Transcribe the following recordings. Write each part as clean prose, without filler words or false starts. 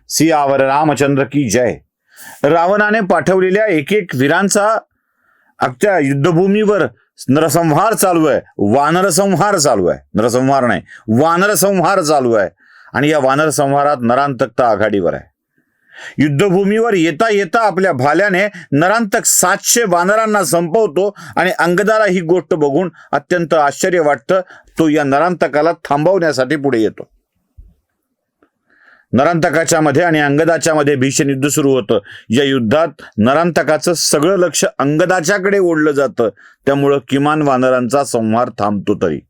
सियावर रामचंद्र की जय. रावणाने पाठवलेल्या एक एक वीरांचा अख्ख्या युद्धभूमीवर नरसंहार चालू आहे. वानरसंहार चालू आहे. नरसंहार नाही, वानरसंहार चालू आहे. आणि या वानरसंहारात नरांतक आघाडीवर आहे. युद्धभूमीवर येता येता आपल्या भाल्याने नरांतक 700 वानरांना संपवतो आणि अंगदाला ही गोष्ट बघून अत्यंत आश्चर्य वाटतं. तो या नरांतकाला थांबवण्यासाठी पुढे येतो. नरांतकाच्या मध्ये आणि अंगदाच्या मध्ये भीषण युद्ध सुरू होतं. या युद्धात नरांतकाचं सगळं लक्ष अंगदाच्याकडे ओढलं जातं. त्यामुळं किमान वानरांचा संहार थांबतो. तरी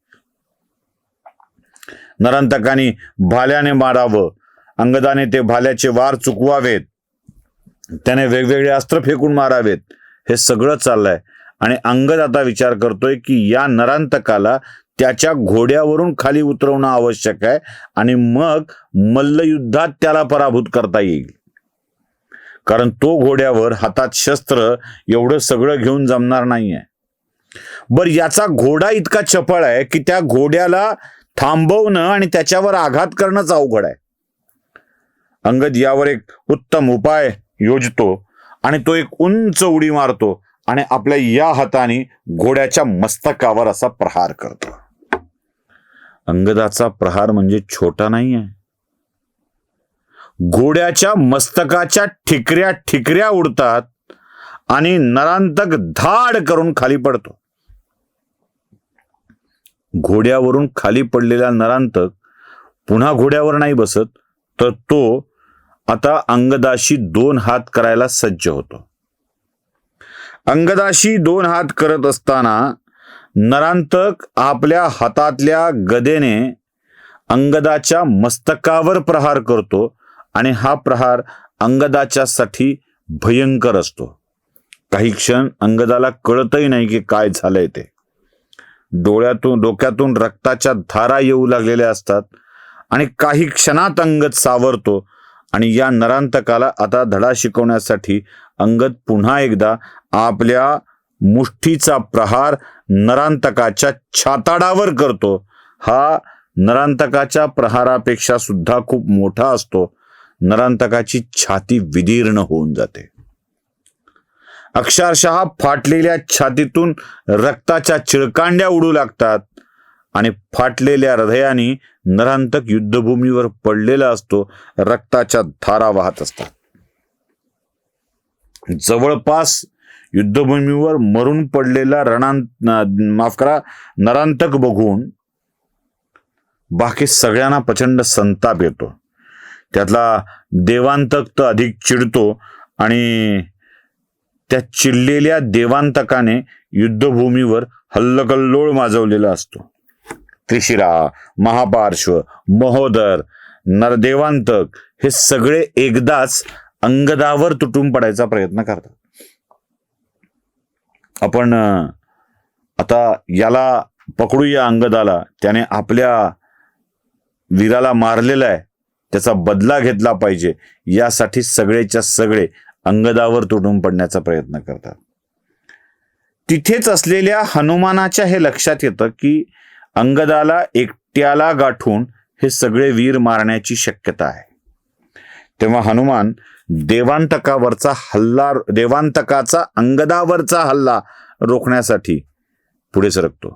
नरांतकाने भाल्याने मारावं, अंगदाने ते भाल्याचे वार चुकवावेत, त्याने वेगवेगळे अस्त्र फेकून मारावेत, हे सगळं चाललंय. आणि अंगद आता विचार करतोय की या नरांतकाला त्याच्या घोड्यावरून खाली उतरवणं आवश्यक आहे आणि मग मल्लयुद्धात त्याला पराभूत करता येईल. कारण तो घोड्यावर हातात शस्त्र एवढं सगळं घेऊन जमणार नाहीये. बरं, याचा घोडा इतका चपळ आहे की त्या घोड्याला थांबवणं आणि त्याच्यावर आघात करणंच अवघड आहे. अंगद यावर एक उत्तम उपाय योजतो आणि तो एक उंच उडी मारतो आणि आपल्या या हाताने घोड्याच्या मस्तकावर असा प्रहार करतो. अंगदाचा प्रहार म्हणजे छोटा नाही आहे. घोड्याच्या मस्तकाच्या ठिकऱ्या ठिकऱ्या उडतात आणि नरांतक धाड करून खाली पडतो. घोड्यावरून खाली पडलेला नरांतक पुन्हा घोड्यावर नाही बसत, तर तो आता अंगदाशी 2 हात करायला सज्ज होतो. अंगदाशी 2 हात करत असताना नरांतक आपल्या हातातल्या गदेने अंगदाच्या मस्तकावर प्रहार करतो आणि हा प्रहार अंगदाच्यासाठी भयंकर असतो. काही क्षण अंगदाला कळतही नाही की काय झालंय ते. डोक्यातून रक्ताच्या धारा येऊ लागलेल्या असतात आणि काही क्षणात अंगद सावरतो आणि या नरांतकाला आता धडा शिकवण्यासाठी अंगद पुन्हा एकदा आपल्या मुष्ठीचा प्रहार नरांतकाच्या छाताडावर करतो. हा नरांतकाच्या प्रहारापेक्षा सुद्धा खूप मोठा असतो. नरांतकाची छाती विदीर्ण होऊन जाते. अक्षरशः फाटलेल्या छातीतून रक्ताच्या चिळकांड्या उडू लागतात आणि फाटलेल्या हृदयाने नरांतक युद्धभूमीवर पडलेला असतो. रक्ताच्या धारा वाहत असतात. जवळपास युद्धभूमीवर मरून पडलेला नरांतक बघून बाकी सगळ्यांना प्रचंड संताप येतो. त्यातला देवांतक तर अधिक चिडतो आणि त्या चिडलेल्या देवांतकाने युद्धभूमीवर हल्लकल्लोळ माजवलेला असतो. त्रिशिरा, महापार्श्व, महोदर, नरदेवांतक हे सगळे एकदाच अंगदावर तुटून पडायचा प्रयत्न करतात. आपण आता याला पकडूया अंगदाला. त्याने आपल्या वीराला मारलेला आहे, त्याचा बदला घेतला पाहिजे, यासाठी सगळेच्या सगळे अंगदावर तुटून पडण्याचा प्रयत्न करतात. तिथेच असलेल्या हनुमानाच्या हे लक्षात येतं की अंगदाला एकट्याला गाठून हे सगळे वीर मारण्याची शक्यता आहे. तेव्हा हनुमान देवांतकाचा अंगदावरचा हल्ला रोखण्यासाठी पुढे सरकतो.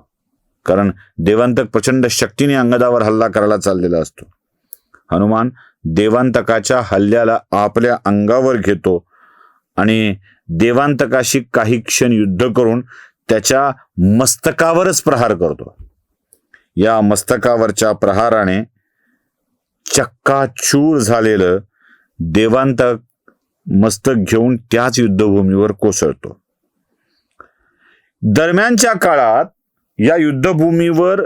कारण देवांतक प्रचंड शक्तीने अंगदावर हल्ला करायला चाललेला असतो. हनुमान देवांतकाच्या हल्ल्याला आपल्या अंगावर घेतो आणि देवांतकाशी काही क्षण युद्ध करून त्याच्या मस्तकावरच प्रहार करतो. या मस्तकावरच्या प्रहाराने चक्काचूर झालेलं देवांतक मस्तक घेऊन त्याच युद्धभूमीवर कोसळतो. दरम्यानच्या काळात या युद्धभूमीवर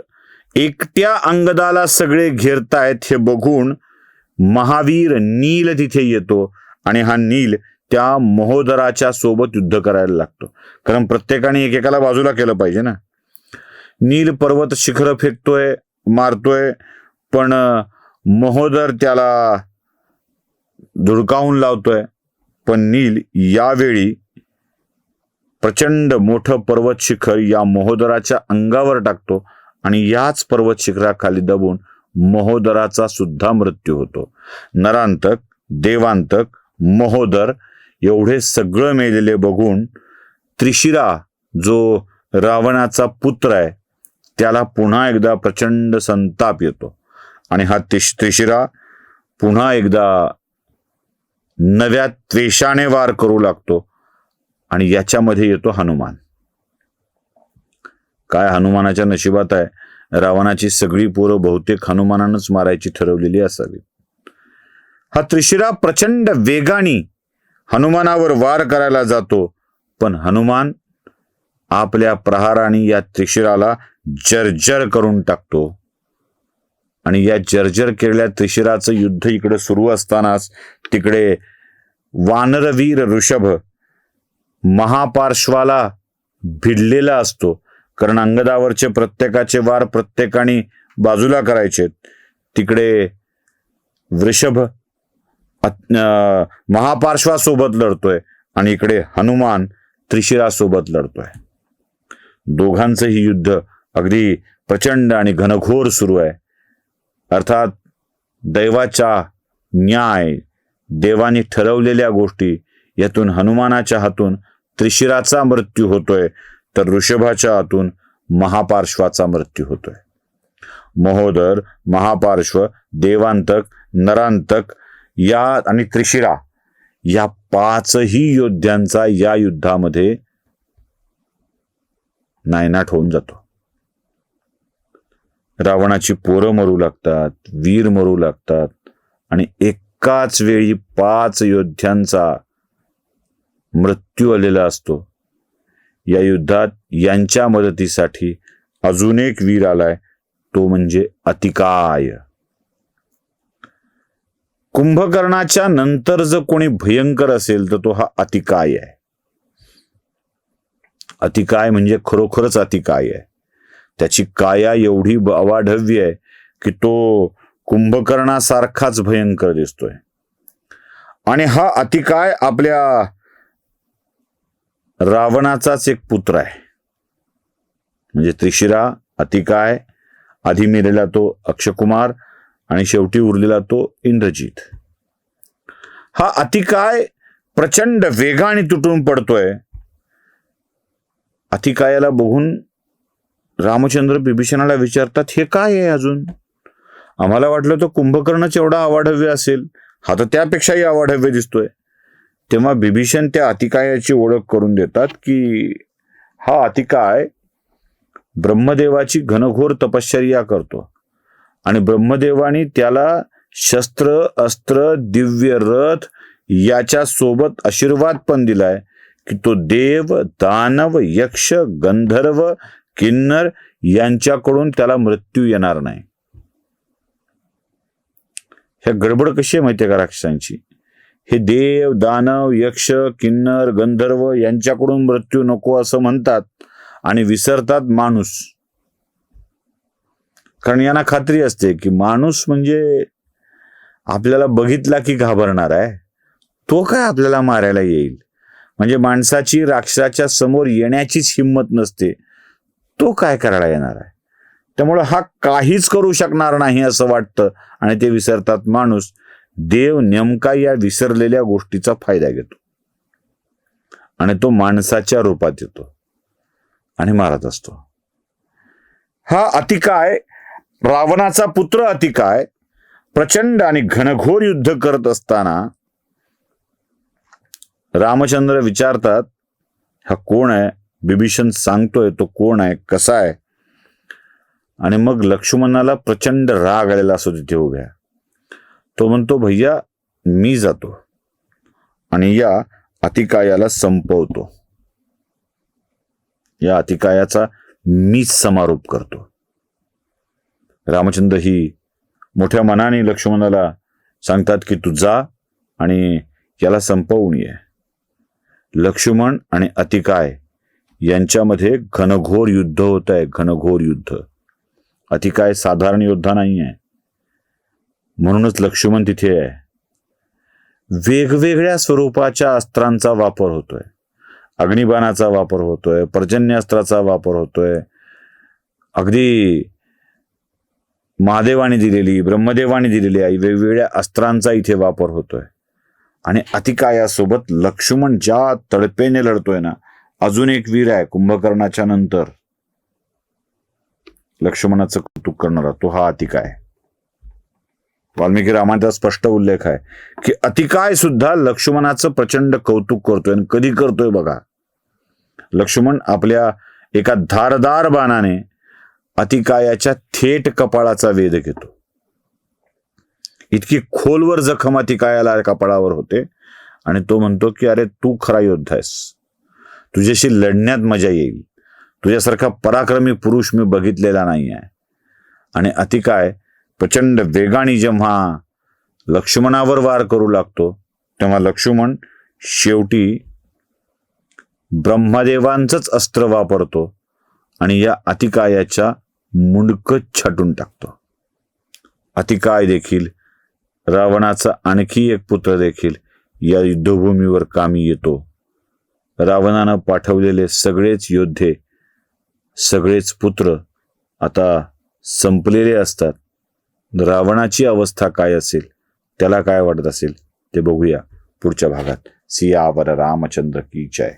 एकट्या अंगदाला सगळे घेरतायत हे बघून महावीर नील तिथे येतो आणि हा नील त्या महोदराच्या सोबत युद्ध करायला लागतो. कारण प्रत्येकाने एकेकाला बाजूला केलं पाहिजे ना. नील पर्वत शिखर फेकतोय, मारतोय, पण महोदर त्याला धुडकावून लावतोय. पण नील यावेळी प्रचंड मोठं पर्वत शिखर या महोदराच्या अंगावर टाकतो आणि याच पर्वत शिखराखाली दबून महोदराचा सुद्धा मृत्यू होतो. नरांतक देवांतक, महोदर एवढे सगळं मेलेले बघून त्रिशिरा जो रावणाचा पुत्र आहे त्याला पुन्हा एकदा प्रचंड संताप येतो आणि हा त्रिशिरा पुन्हा एकदा नव्या त्वेषाने वार करू लागतो आणि याच्यामध्ये येतो हनुमान. काय हनुमानाच्या नशिबात आहे, रावणाची सगळी पोरं बहुतेक हनुमानानंच मारायची ठरवलेली असावी. हा त्रिशिरा प्रचंड वेगाने हनुमानावर वार करायला जातो, पण हनुमान आपल्या प्रहाराने या त्रिशिराला जर्जर करून टाकतो. आणि या जर्जर केलेल्या त्रिशिराचं युद्ध इकडे सुरू असतानाच तिकडे वानरवीर ऋषभ महापार्श्वाला भिडलेला असतो, कारण अंगदावरचे प्रत्येकाचे वार प्रत्येकाने बाजूला करायचे. तिकडे वृषभ महापार्श्वासोबत लढतोय आणि इकडे हनुमान त्रिशिरासोबत लढतोय. दोघांचंही युद्ध अगदी प्रचंड आणि घनघोर सुरू आहे. अर्थात दैवाचा न्याय, देवाने ठरवलेल्या गोष्टी, यातून हनुमानाच्या हातून त्रिशिराचा मृत्यू होतोय, तर ऋषभाच्या हातून महापार्श्वाचा मृत्यू होतोय. महोदर, महापार्श्व, देवांतक, नरांतक या आणि त्रिशिरा या पाचही योद्ध्यांचा या युद्धामध्ये नायनाट होऊन जातो. रावणाची पोरं मरू लागतात, वीर मरू लागतात आणि एकाच वेळी 5 योद्ध्यांचा मृत्यू आलेला असतो. या युद्धात यांच्या मदतीसाठी अजून एक वीर आलाय, तो म्हणजे अतिकाय. कुंभकर्णाच्या नंतर जर कोणी भयंकर असेल तर तो हा अतिकाय आहे. अतिकाय म्हणजे खरोखरच अतिकाय आहे. त्याची काया एवढी अवाढव्य आहे की तो कुंभकर्णासारखाच भयंकर दिसतोय. आणि हा अतिकाय आपल्या रावणाचाच एक पुत्र आहे. म्हणजे त्रिशिरा, अतिकाय, आधी मेलेला तो अक्षकुमार आणि शेवटी उरलेला तो इंद्रजित. हा अतिकाय प्रचंड वेगाने तुटून पडतोय. अतिकायाला बघून रामचंद्र बिभीषणाला विचारतात, हे काय आहे अजून? आम्हाला वाटलं तो कुंभकर्णच एवढा अवाढव्य असेल, हा तर त्यापेक्षाही अवाढव्य दिसतोय. तेव्हा बिभीषण त्या अतिकायाची ओळख करून देतात की हा अतिकाय ब्रह्मदेवाची घनघोर तपश्चर्या करतो आणि ब्रह्मदेवानी त्याला शस्त्र, अस्त्र, दिव्य रथ याच्या सोबत आशीर्वाद पण दिलाय की तो देव, दानव, यक्ष, गंधर्व, किन्नर यांच्याकडून त्याला मृत्यू येणार नाही. ह्या गडबड कशी आहे माहितीये का राक्षसांची? हे देव, दानव, यक्ष, किन्नर, गंधर्व यांच्याकडून मृत्यू नको असं म्हणतात आणि विसरतात माणूस. कारण यांना खात्री असते की माणूस म्हणजे आपल्याला बघितला की घाबरणार आहे, तो काय आपल्याला मारायला येईल. म्हणजे माणसाची राक्षसाच्या समोर येण्याचीच हिंमत नसते, तो काय करायला येणार आहे. त्यामुळे हा काहीच करू शकणार नाही असं वाटतं आणि ते विसरतात माणूस. देव नेमका या विसरलेल्या गोष्टीचा फायदा घेतो आणि तो माणसाच्या रूपात येतो आणि मारत असतो. हा अतिकाय, रावणाचा पुत्र अतिकाय, प्रचंड आणि घनघोर युद्ध करत असताना रामचंद्र विचारतात, हा कोण आहे? बिभीषण सांगतोय तो कोण आहे, कसा आहे. आणि मग लक्ष्मणाला प्रचंड राग आलेला असतो तिथे उभ्या. तो म्हणतो, भैया मी जातो आणि या अतिकायाला संपवतो, या अतिकायाचा मीच समारोप करतो. रामचंद्र ही मोठ्या मनाने लक्ष्मणाला सांगतात की तू जा आणि याला संपवून ये. लक्ष्मण आणि अतिकाय यांच्यामध्ये घनघोर युद्ध होत आहे, घनघोर युद्ध. अतिकाय साधारण योद्धा नाही आहे, म्हणूनच लक्ष्मण तिथे आहे. वेगवेगळ्या स्वरूपाच्या अस्त्रांचा वापर होतोय. अग्निबाणाचा वापर होतोय, पर्जन्यास्त्राचा वापर होतोय, अगदी महादेवाने दिलेली, ब्रह्मदेवाने दिलेली वेगवेगळ्या अस्त्रांचा इथे वापर होतोय. आणि अतिकायासोबत लक्ष्मण ज्या तळपेने लढतोय ना, अजून एक वीर आहे कुंभकर्णाच्या नंतर लक्ष्मणाचं कौतुक करणारा, तो हा अतिकाय. वाल्मिकी रामायणाचा स्पष्ट उल्लेख आहे की अतिकाय सुद्धा लक्ष्मणाचं प्रचंड कौतुक करतोय. आणि कधी करतोय बघा, लक्ष्मण आपल्या एका धारदार बाणाने अतिकायाच्या थेट कपाळाचा वेध घेतो. इतकी खोलवर जखम अतिकायाला कपाळावर होते आणि तो म्हणतो की अरे तू खरा योद्धा आहेस, तुझ्याशी लढण्यात मजा येईल, तुझ्यासारखा पराक्रमी पुरुष मी बघितलेला नाही आहे. आणि अतिकाय प्रचंड वेगाने जेव्हा लक्ष्मणावर वार करू लागतो तेव्हा लक्ष्मण शेवटी ब्रह्मदेवांचंच अस्त्र वापरतो आणि या अतिकायाच्या मुंडकं छाटून टाकतो. अतिकाय देखील, रावणाचा आणखी एक पुत्र देखील या युद्धभूमीवर कामी येतो. रावणानं पाठवलेले सगळेच योद्धे, सगळेच पुत्र आता संपलेले असतात. रावणाची अवस्था काय असेल, त्याला काय वाटत असेल ते बघूया पुढच्या भागात. सियावर रामचंद्र की जय.